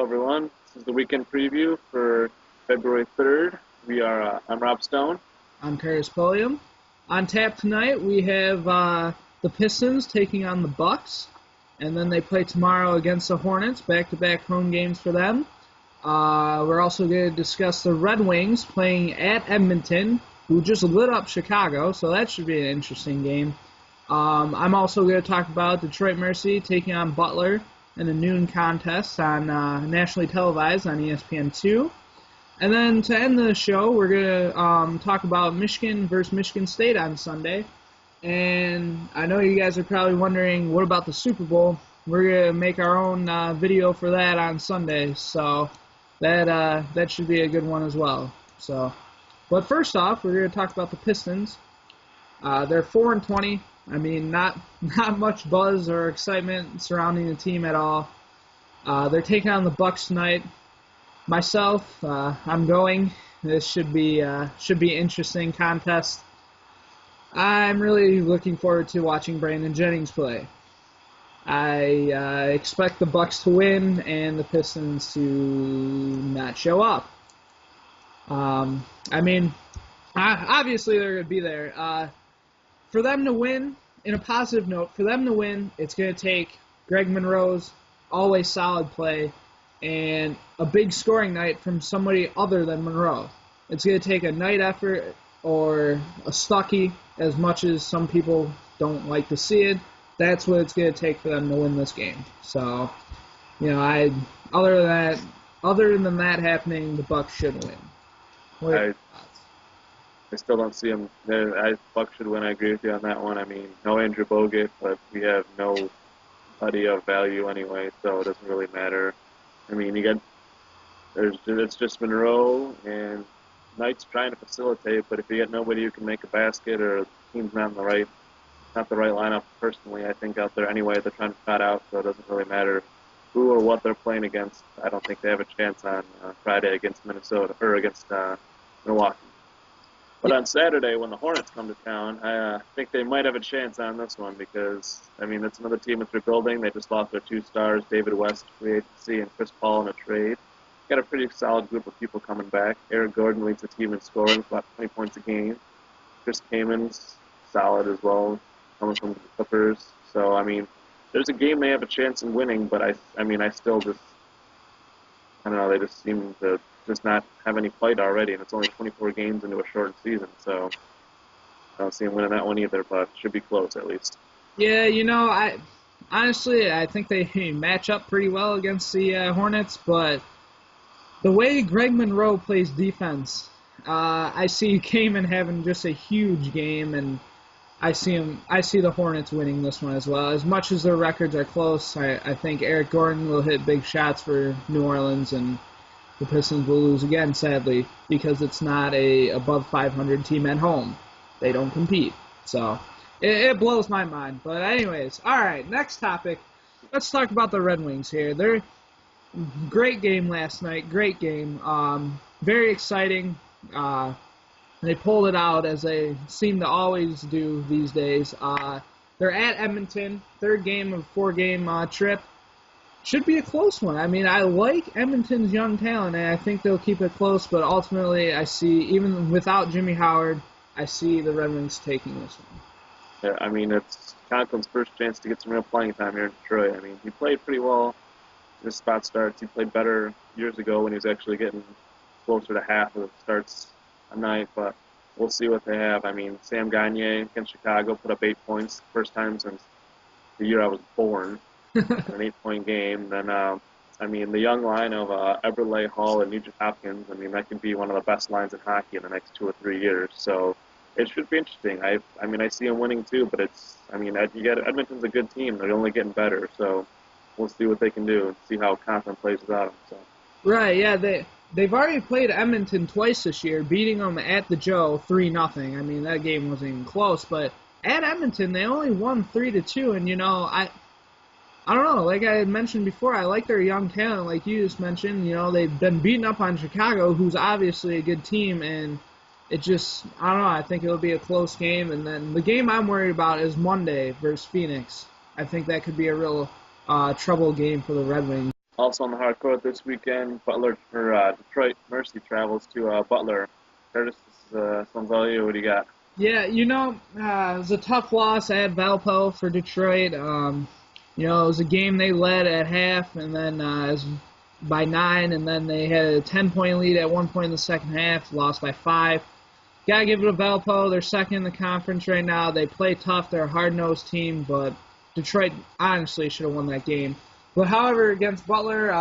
Hello, everyone. This is the weekend preview for February 3rd. I'm Rob Stone. I'm Curtis Pulliam. On tap tonight, we have the Pistons taking on the Bucks, and then they play tomorrow against the Hornets, back-to-back home games for them. We're also going to discuss the Red Wings playing at Edmonton, who just lit up Chicago, so that should be an interesting game. I'm also going to talk about Detroit Mercy taking on Butler in a noon contest on nationally televised on ESPN2. And then to end the show, we're going to talk about Michigan versus Michigan State on Sunday. And I know you guys are probably wondering, what about the Super Bowl? We're going to make our own video for that on Sunday, so that should be a good one as well. But first off, we're going to talk about the Pistons. They're 4-20. I mean, not much buzz or excitement surrounding the team at all. They're taking on the Bucks tonight. Myself, I'm going. This should be interesting contest. I'm really looking forward to watching Brandon Jennings play. I expect the Bucks to win and the Pistons to not show up. Obviously they're going to be there. For them to win, in a positive note, for them to win, it's going to take Greg Monroe's always solid play and a big scoring night from somebody other than Monroe. It's going to take a night effort or a Stuckey, as much as some people don't like to see it. That's what it's going to take for them to win this game. So, other than that happening, the Bucks should win. I still don't see them. Bucks should win. I agree with you on that one. I mean, no Andrew Bogut, but we have nobody of value anyway, so it doesn't really matter. I mean, it's just Monroe and Knight's trying to facilitate, but if you get nobody who can make a basket or the team's not the right lineup, personally, I think out there anyway, they're trying to cut out, so it doesn't really matter who or what they're playing against. I don't think they have a chance on Friday against Minnesota or against Milwaukee. But on Saturday, when the Hornets come to town, I think they might have a chance on this one because, I mean, that's another team that's rebuilding. They just lost their two stars, David West, free agency, and Chris Paul in a trade. Got a pretty solid group of people coming back. Eric Gordon leads the team in scoring, about 20 points a game. Chris Kamen's solid as well, coming from the Clippers. So, I mean, there's a game they have a chance in winning, but I still just, I don't know, they just seem to just not have any fight already, and it's only 24 games into a shortened season, so I don't see them winning that one either, but it should be close at least. Yeah, I think they match up pretty well against the Hornets, but the way Greg Monroe plays defense, I see Kaman having just a huge game, and I see the Hornets winning this one as well. As much as their records are close, I think Eric Gordon will hit big shots for New Orleans, and the Pistons will lose again, sadly, because it's not a above 500 team at home. They don't compete. So it blows my mind. But anyways, all right, next topic. Let's talk about the Red Wings here. They're great game last night. Great game. Very exciting. They pulled it out as they seem to always do these days. They're at Edmonton, third game of a four-game trip. Should be a close one. I mean, I like Edmonton's young talent, and I think they'll keep it close, but ultimately I see, even without Jimmy Howard, I see the Red Wings taking this one. Yeah, I mean, it's Conklin's first chance to get some real playing time here in Detroit. I mean, he played pretty well in his spot starts. He played better years ago when he was actually getting closer to half of the starts a night, but we'll see what they have. I mean, Sam Gagner against Chicago put up 8 points, first time since the year I was born. An 8-point game. Then, the young line of Eberle, Hall, and Nugent Hopkins, I mean, that could be one of the best lines in hockey in the next 2 or 3 years. So it should be interesting. I see them winning too, but Edmonton's a good team. They're only getting better. So we'll see what they can do and see how Conklin plays without them. So. Right, yeah. They've already played Edmonton twice this year, beating them at the Joe 3-0. I mean, that game wasn't even close, but at Edmonton, they only won 3-2, and, I don't know, like I had mentioned before, I like their young talent, like you just mentioned. They've been beating up on Chicago, who's obviously a good team, and it just, I don't know, I think it'll be a close game. And then the game I'm worried about is Monday versus Phoenix. I think that could be a real trouble game for the Red Wings. Also on the hard court this weekend, Detroit Mercy travels to Butler. Curtis, this one's all you. What do you got? Yeah, it was a tough loss at Valpo for Detroit. It was a game they led at half, and then it was by 9, and then they had a 10-point lead at one point in the second half, lost by 5. Gotta give it to Valpo. They're second in the conference right now. They play tough. They're a hard-nosed team, but Detroit honestly should have won that game. But however, against Butler,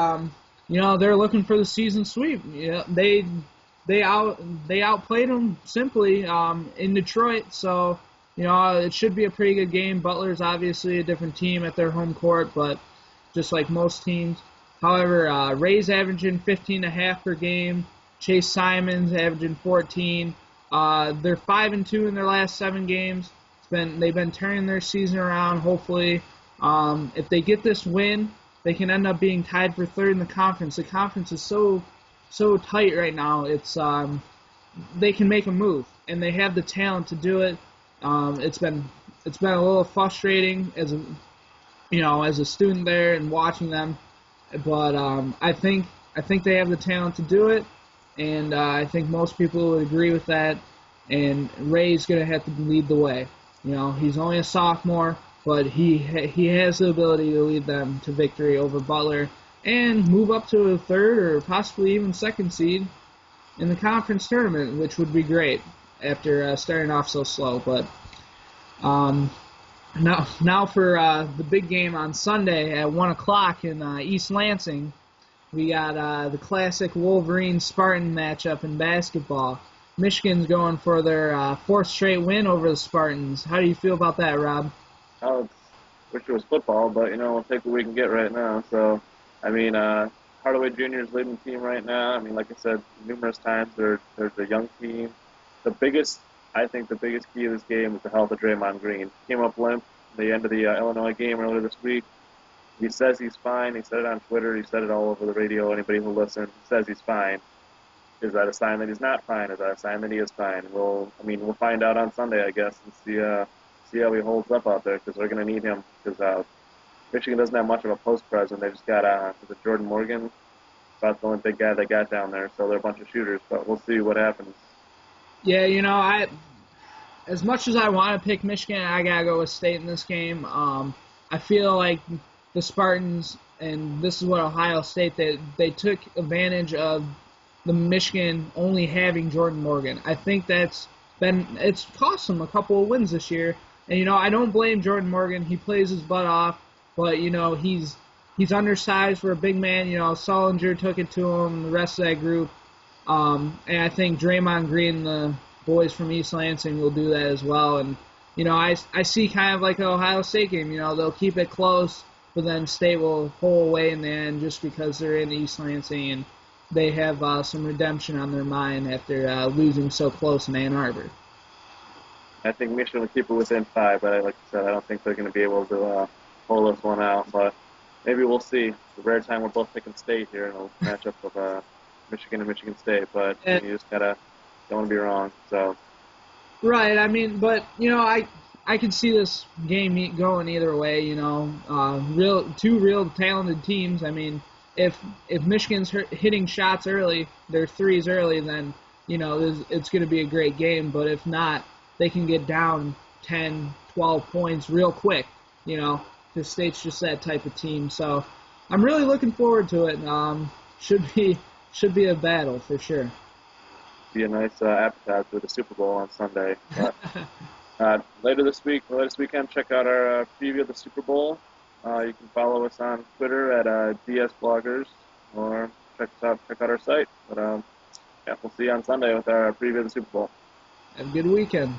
they're looking for the season sweep. They outplayed them simply in Detroit, so it should be a pretty good game. Butler's obviously a different team at their home court, but just like most teams. However, Ray's averaging 15.5 per game. Chase Simons averaging 14. They're 5-2 in their last 7 games. They've been turning their season around. Hopefully, if they get this win, they can end up being tied for third in the conference. The conference is so tight right now. They can make a move, and they have the talent to do it. It's been a little frustrating as a student there and watching them, but I think they have the talent to do it, and I think most people would agree with that. And Ray's gonna have to lead the way. He's only a sophomore, but he has the ability to lead them to victory over Butler and move up to a third or possibly even second seed in the conference tournament, which would be great after starting off so slow. But now for the big game on Sunday at 1 o'clock in East Lansing, we got the classic Wolverine-Spartan matchup in basketball. Michigan's going for their 4th straight win over the Spartans. How do you feel about that, Rob? Oh, wish it was football, but we'll take what we can get right now. So, Hardaway Jr. is leading the team right now. Like I said numerous times, they're the young team. I think the biggest key of this game is the health of Draymond Green. He came up limp at the end of the Illinois game earlier this week. He says he's fine. He said it on Twitter. He said it all over the radio. Anybody who listens, he says he's fine. Is that a sign that he's not fine? Is that a sign that he is fine? We'll find out on Sunday, I guess, and see how he holds up out there, because they're going to need him, because Michigan doesn't have much of a post presence. They just got Jordan Morgan, about the only big guy they got down there, so they're a bunch of shooters, but we'll see what happens. Yeah, as much as I want to pick Michigan, I got to go with State in this game. I feel like the Spartans, and this is what Ohio State, they took advantage of the Michigan only having Jordan Morgan. I think it's cost them a couple of wins this year. And I don't blame Jordan Morgan. He plays his butt off, but he's undersized for a big man. Sullinger took it to him, the rest of that group. And I think Draymond Green, the boys from East Lansing, will do that as well. And I see kind of like an Ohio State game. They'll keep it close, but then State will pull away in the end just because they're in East Lansing and they have some redemption on their mind after losing so close in Ann Arbor. I think Michigan will keep it within 5, but like I said, I don't think they're going to be able to pull this one out. But maybe we'll see. It's a rare time we're both picking State here in a matchup of Michigan and Michigan State, but you just don't want to be wrong. So. Right. But I could see this game going either way. Two real talented teams. If Michigan's hitting shots early, their threes early, then it's going to be a great game. But if not, they can get down 10, 12 points real quick. Because State's just that type of team. So I'm really looking forward to it. Should be a battle for sure. Be a nice appetizer for the Super Bowl on Sunday. But later this weekend, check out our preview of the Super Bowl. You can follow us on Twitter at DS Bloggers, or check out our site. But we'll see you on Sunday with our preview of the Super Bowl. Have a good weekend.